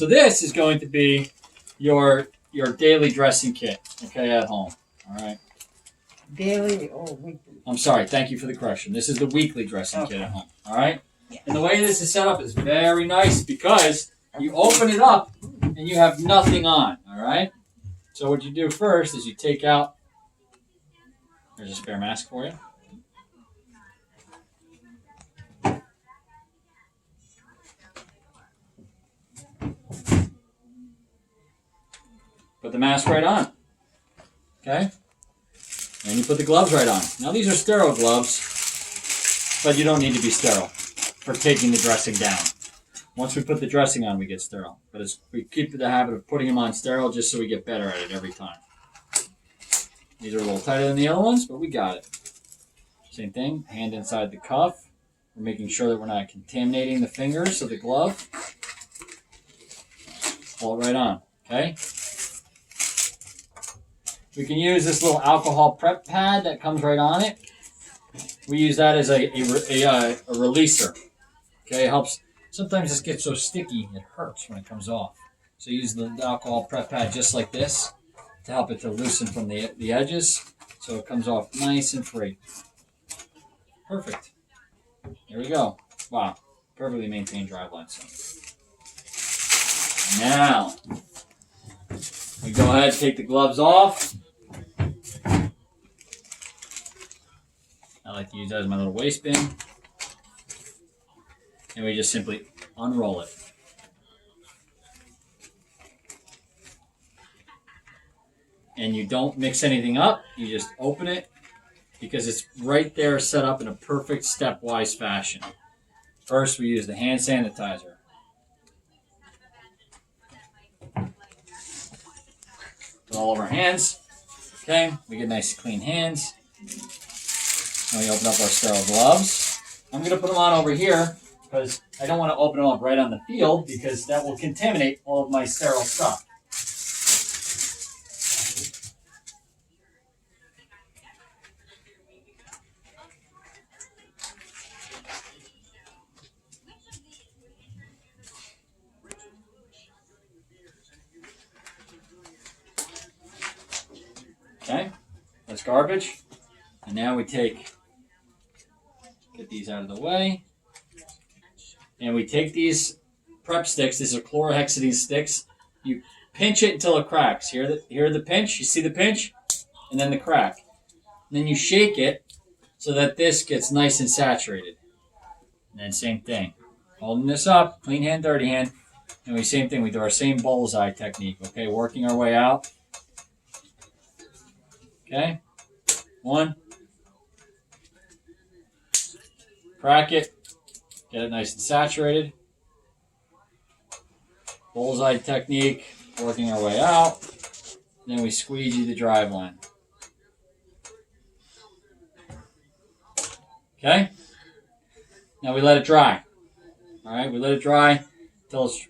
So this is going to be your daily dressing kit, okay, at home. All right. Daily or weekly? I'm sorry. Thank you for the correction. This is the weekly dressing kit at home. All right. Yeah. And the way this is set up is very nice because you open it up and you have nothing on. All right. So what you do first is you take out. There's a spare mask for you. Put the mask right on. Okay? And you put the gloves right on. Now these are sterile gloves, but you don't need to be sterile for taking the dressing down. Once we put the dressing on, we get sterile. But we keep the habit of putting them on sterile just so we get better at it every time. These are a little tighter than the other ones, but we got it. Same thing, hand inside the cuff. We're making sure that we're not contaminating the fingers of the glove. Pull it right on, okay? We can use this little alcohol prep pad that comes right on it. We use that as a releaser. Okay, it helps. Sometimes this gets so sticky it hurts when it comes off. So use the alcohol prep pad just like this to help it to loosen from the edges so it comes off nice and free. Perfect. There we go. Wow, perfectly maintained driveline. Now we go ahead and take the gloves off. I like to use that as my little waist bin. And we just simply unroll it. And you don't mix anything up. You just open it because it's right there set up in a perfect stepwise fashion. First, we use the hand sanitizer. Put all over our hands. Okay, we get nice clean hands. Now we open up our sterile gloves. I'm going to put them on over here because I don't want to open them up right on the field because that will contaminate all of my sterile stuff. Okay, that's garbage. And now we get these out of the way. And we take these prep sticks, these are chlorhexidine sticks. You pinch it until it cracks. Hear the pinch? You see the pinch? And then the crack. And then you shake it so that this gets nice and saturated. And then same thing. Holding this up, clean hand, dirty hand. And we same thing, we do our same bullseye technique. Okay, working our way out. Okay, 1. Crack it. Get it nice and saturated. Bullseye technique, working our way out. Then we squeegee the driveline. Okay? Now we let it dry. Alright, we let it dry until it's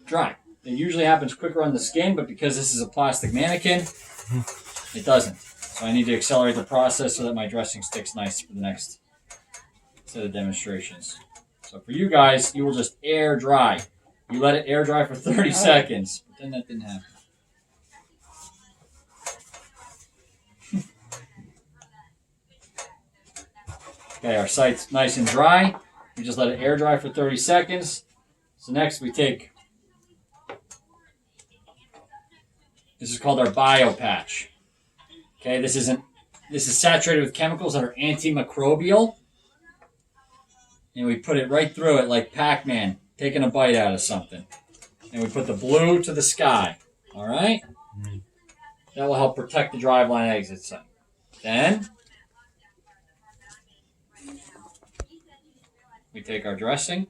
dry. It usually happens quicker on the skin, but because this is a plastic mannequin, it doesn't. So I need to accelerate the process so that my dressing sticks nice for the next set of demonstrations. So for you guys, you will just air dry. You let it air dry for 30 seconds. But then that didn't happen. Okay, our site's nice and dry. We just let it air dry for 30 seconds. So next we take, this is called our bio patch. Okay, this is saturated with chemicals that are antimicrobial. And we put it right through it like Pac-Man, taking a bite out of something. And we put the blue to the sky. All right? That will help protect the driveline exit site. Then we take our dressing.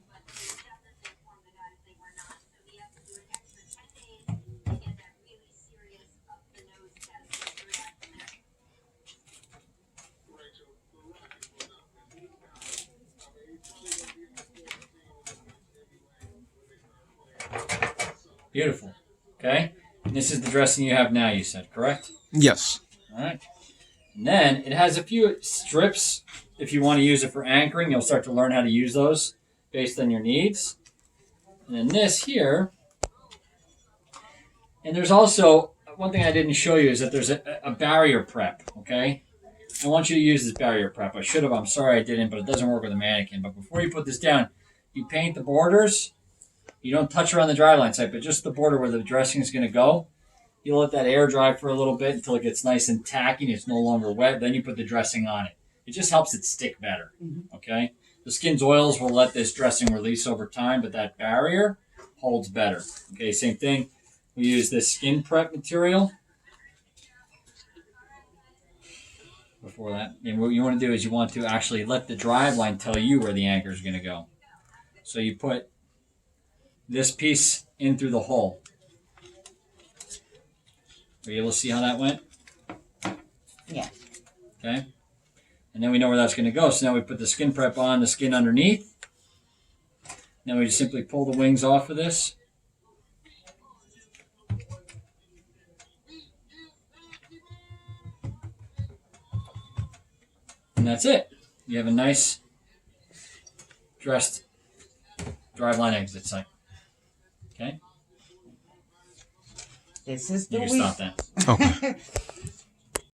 Beautiful. Okay? And this is the dressing you have now, you said, correct? Yes. All right. And then it has a few strips. If you want to use it for anchoring, you'll start to learn how to use those based on your needs. And then this here And there's also one thing I didn't show you is that there's a barrier prep. Okay, I want you to use this barrier prep. I should have. I'm sorry I didn't, but it doesn't work with a mannequin. But before you put this down, you paint the borders. You don't touch around the dry line site, but just the border where the dressing is going to go. You let that air dry for a little bit until it gets nice and tacky and it's no longer wet. Then you put the dressing on it. It just helps it stick better. Okay? The skin's oils will let this dressing release over time, but that barrier holds better. Okay, same thing. We use this skin prep material. Before that, and what you want to do is you want to actually let the drive line tell you where the anchor is going to go. So you put this piece in through the hole. Are you able to see how that went? Yeah. Okay. And then we know where that's going to go. So now we put the skin prep on, the skin underneath. Now we just simply pull the wings off of this. And that's it. You have a nice dressed driveline exit site. Okay? This is the You can week. stop that. Okay.